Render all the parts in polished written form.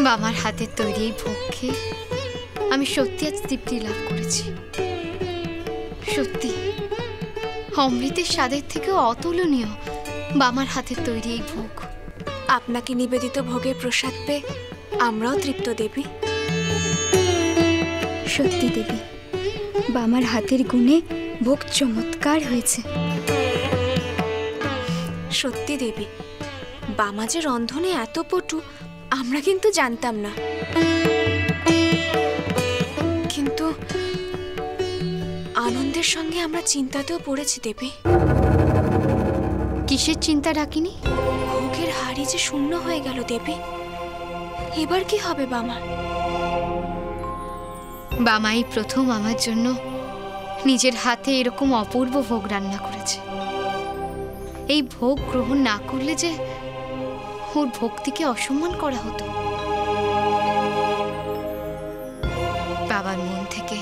বামার হাতের তৈরি এই ভোগ খেয়ে আমি সত্যি আজ তৃপ্তি লাভ করেছি। সত্যি অমৃতের স্বাদের থেকেও অতুলনীয় বামার হাতের তৈরি এই ভোগ। আপনাকে নিবেদিত ভোগের প্রসাদ পেয়ে আমরাও তৃপ্ত দেবী। সত্যি দেবী, বামার হাতের গুণে ভোগ চমৎকার হয়েছে। সত্যি দেবী, বামা যে রন্ধনে এত পটু আমরা কিন্তু জানতাম না। কিন্তু আনন্দের সঙ্গে আমরা চিন্তাতেও পড়েছি দেবী। কিসের চিন্তা ডাকিনি? ভোগের হাড়ি যে শূন্য হয়ে গেল দেবী, এবার কি হবে বামা? বামাই প্রথম আমার জন্য নিজের হাতে এরকম অপূর্ব ভোগ রান্না করেছে। এই ভোগ গ্রহণ না করলে যে ওর ভক্তিকে অসম্মান করা হতো। বাবার মন থেকে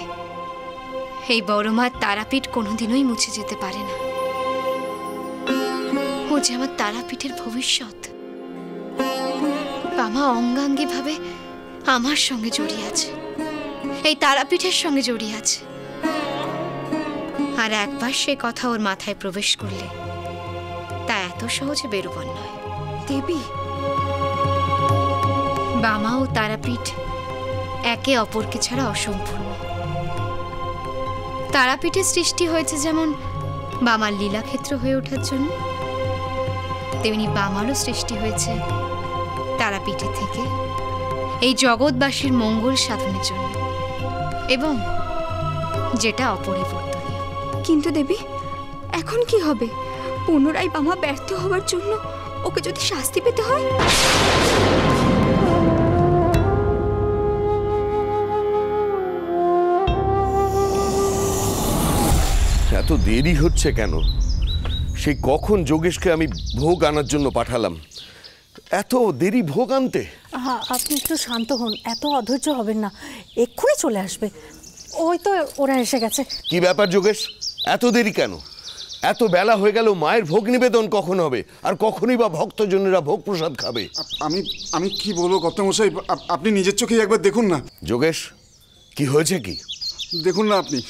এই বড় মার তারাপীঠ কোনোদিনই মুছে যেতে পারে না। ও যে আমার তারাপীঠের ভবিষ্যৎ। বামা অঙ্গাঙ্গি ভাবে আমার সঙ্গে জড়িয়ে আছে, এই তারাপীঠের সঙ্গে জড়িয়ে আছে। আর একবার সে কথা ওর মাথায় প্রবেশ করলে তা এত সহজে বেরোবার নয়। দেবী, বামা ও তারাপীঠ একে অপরকে ছাড়া অসম্পূর্ণ। তারাপীঠের সৃষ্টি হয়েছে যেমন বামার লীলাক্ষেত্র হয়ে ওঠার জন্য, তেমনি বামারও সৃষ্টি হয়েছে তারাপীঠে থেকে এই জগৎবাসীর মঙ্গল সাধনের জন্য, এবং যেটা অপরিবর্তনীয়। কিন্তু দেবী, এখন কি হবে? পুনরায় বামা ব্যর্থ হওয়ার জন্য ওকে যদি শাস্তি পেতে হয়? এত দেরি হচ্ছে কেন? সেই কখন যোগেশকে আমি ভোগ আনার জন্য পাঠালাম, এত দেরি ভোগ আনতে? আপনি একটু শান্ত হন, এত অধৈর্য হবেন না, এক্ষুনি চলে আসবে। ওই তো ওরা এসে গেছে। কি ব্যাপার যোগেশ, এত দেরি কেন? এত বেলা হয়ে গেল, মায়ের ভোগ নিবেদন কখন হবে? আর কখনই বা ভক্তজনেরা ভোগ প্রসাদ খাবে? আমি কি বলবো কর্তামশাই, আপনি নিজের চোখেই একবার দেখুন না। যোগেশ, কি হয়েছে? কি দেখুন না আপনি।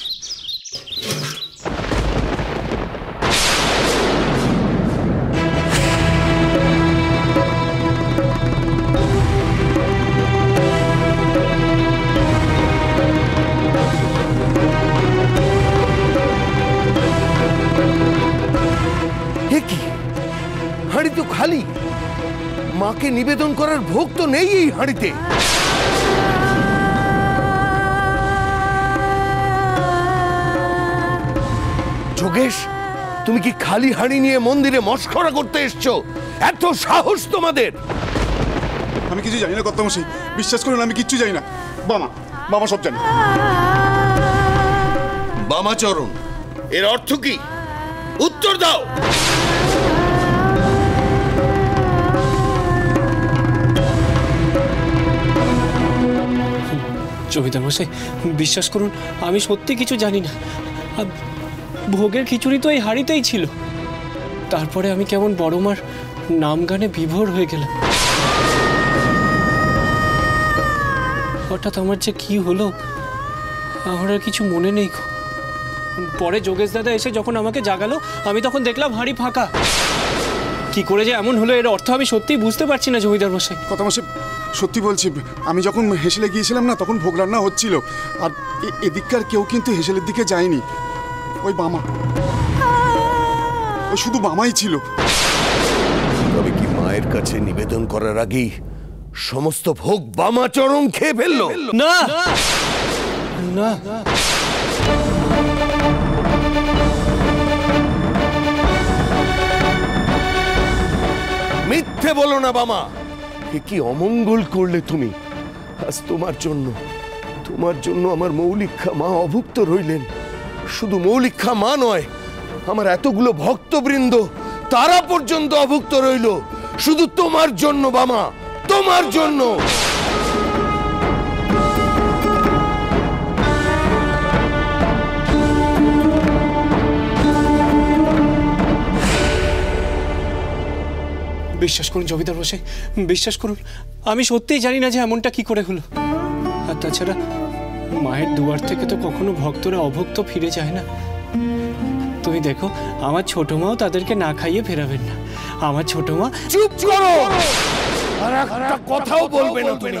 হাঁড়ি তো খালি, মাকে নিবেদন করার ভোগ তো নেই এই হাঁড়িতে। যোগেশ, তুমি কি খালি হাঁড়ি নিয়ে মন্দিরে মশকরা করতে এসছো? এত সাহস তোমাদের! আমি কিছু জানি না কর্তামশাই, বিশ্বাস করুন আমি কিচ্ছু জানি না। বাবা সব জানে। বামাচরণ, এর অর্থ কি? উত্তর দাও। জমিদার মশাই, বিশ্বাস করুন আমি সত্যি কিছু জানি না। ভোগের খিচুড়ি তো এই হাঁড়িতেই ছিল। তারপরে আমি কেমন বড় মার নাম গানে বিভোর হয়ে গেলাম। হঠাৎ আমার যে কি হলো আমার আর কিছু মনে নেই। পরে যোগেশ দাদা এসে যখন আমাকে জাগালো, আমি তখন দেখলাম হাঁড়ি ফাঁকা। কি করে যে এমন হলো এর অর্থ আমি সত্যিই বুঝতে পারছি না জমিদার মশাই। কর্তামশাই সত্যি বলছি, আমি যখন হেসেলে গিয়েছিলাম না, তখন ভোগ রান্না হচ্ছিল। আর এদিককার কেউ কিন্তু হেসেলের দিকে যায়নি। ওই বামা, ওই শুধু বামাই ছিল। তবে কি মায়ের কাছে নিবেদন করার আগেই সমস্ত ভোগ বামাচরণ খেয়ে ফেললো? না না, মিথ্যে বলো না বামা। এ কি অমঙ্গল করলে তুমি? আজ তোমার জন্য আমার মৌলিক্ষা মা অভুক্ত রইলেন। শুধু মৌলিক্ষা মা নয়, আমার এতগুলো ভক্তবৃন্দ তারা পর্যন্ত অভুক্ত রইল শুধু তোমার জন্য বামা, তোমার জন্য। বিশ্বাস করুন জমিদার মশাই, বিশ্বাস করুন, আমি সত্যিই জানি না যে এমনটা কি করে হলো। আর তাছাড়া মায়ের দুয়ার থেকে তো কখনো ভক্তরা অভক্ত ফিরে যায় না। তুমি দেখো, আমার ছোট মাও তাদেরকে না খাইয়ে ফেরাবেন না। আমার ছোট মা। চুপ করো, আর একটা কথাও বলবে না তুমি।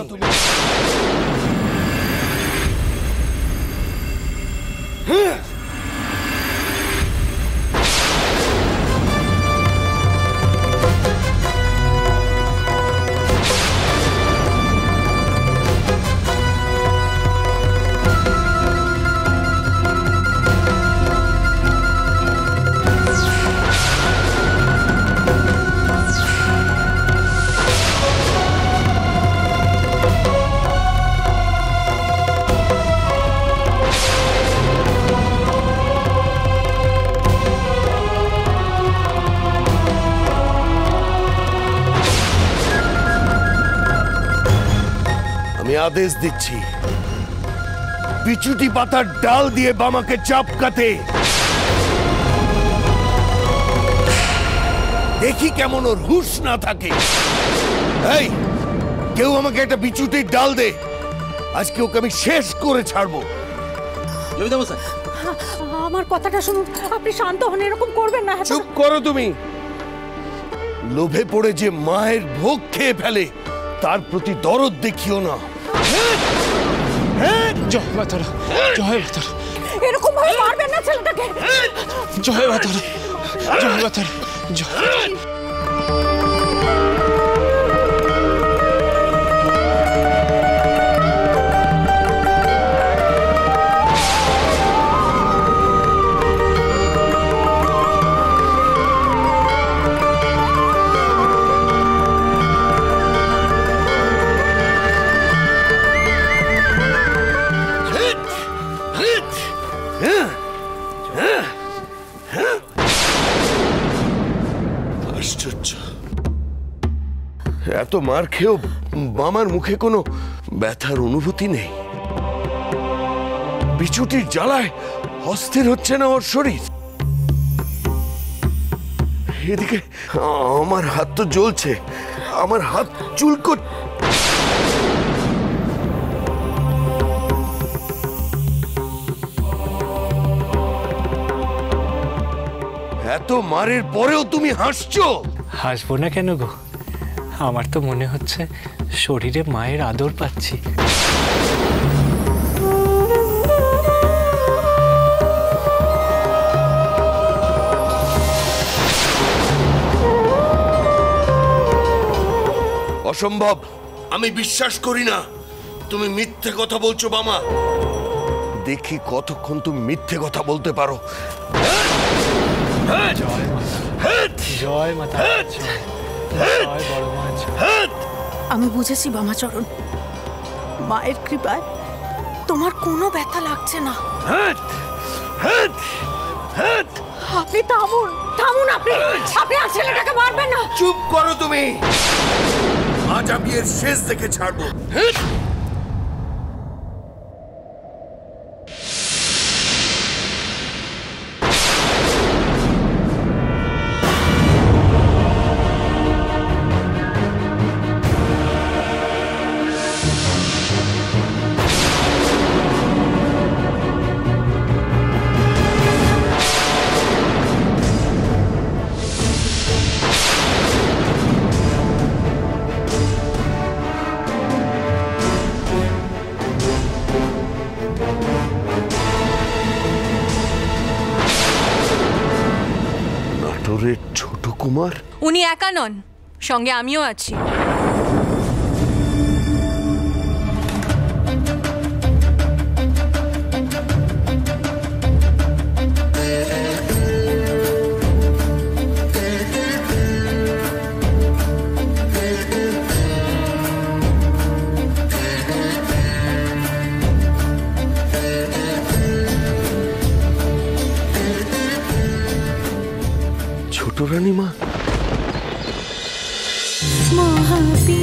আমি আদেশ দিচ্ছি, বিচুটি পাতার ডাল দিয়ে বামাকে চাপকাতে। দেখি কেমন ওর হুঁশ না থাকে। এই, কেউ আমাকে একটা বিচুটির ডাল দে, আজকে ওকে আমি শেষ করে ছাড়বো। আমার কথাটা শুনুন, আপনি শান্ত হন, এরকম করবেন না। চুপ করো তুমি। লোভে পড়ে যে মায়ের ভোগ খেয়ে ফেলে তার প্রতি দরদ দেখিও না। জয় মা তারা, জয় মা তারা। এরকম ভাবে মারবেন না ছেলেটাকে। জয় মা তারা, জয় মা তারা, জয়। আশ্চর্য, এত মার খেয়েও বামার মুখে কোনো ব্যথার অনুভূতি নেই। বিচুটির জ্বালায় অস্থির হচ্ছে না ওর শরীর। এদিকে আমার হাত তো জ্বলছে, আমার হাত চুলকো। এত মারের পরেও তুমি হাসছো? হাসবো না কেন গো? আমার তো মনে হচ্ছে শরীরে মায়ের আদর পাচ্ছি। অসম্ভব, আমি বিশ্বাস করি না। তুমি মিথ্যে কথা বলছো বামা। দেখি কতক্ষণ তুমি মিথ্যে কথা বলতে পারো। জয় মাতা, জয় বড় মা। আমি বুঝেছি বামাচরণ, মায়ের কৃপায় তোমার কোনো ব্যথা লাগছে না। আপনি থামুন, থামুন। আপনি আর ছেলেটাকে মারবেন না। চুপ করো তুমি। আজ আমি এর শেষ দেখে ছাড়বো। নাটোরের ছোট কুমার? উনি একা নন, সঙ্গে আমিও আছি। ছোট রানীমা? মহাপি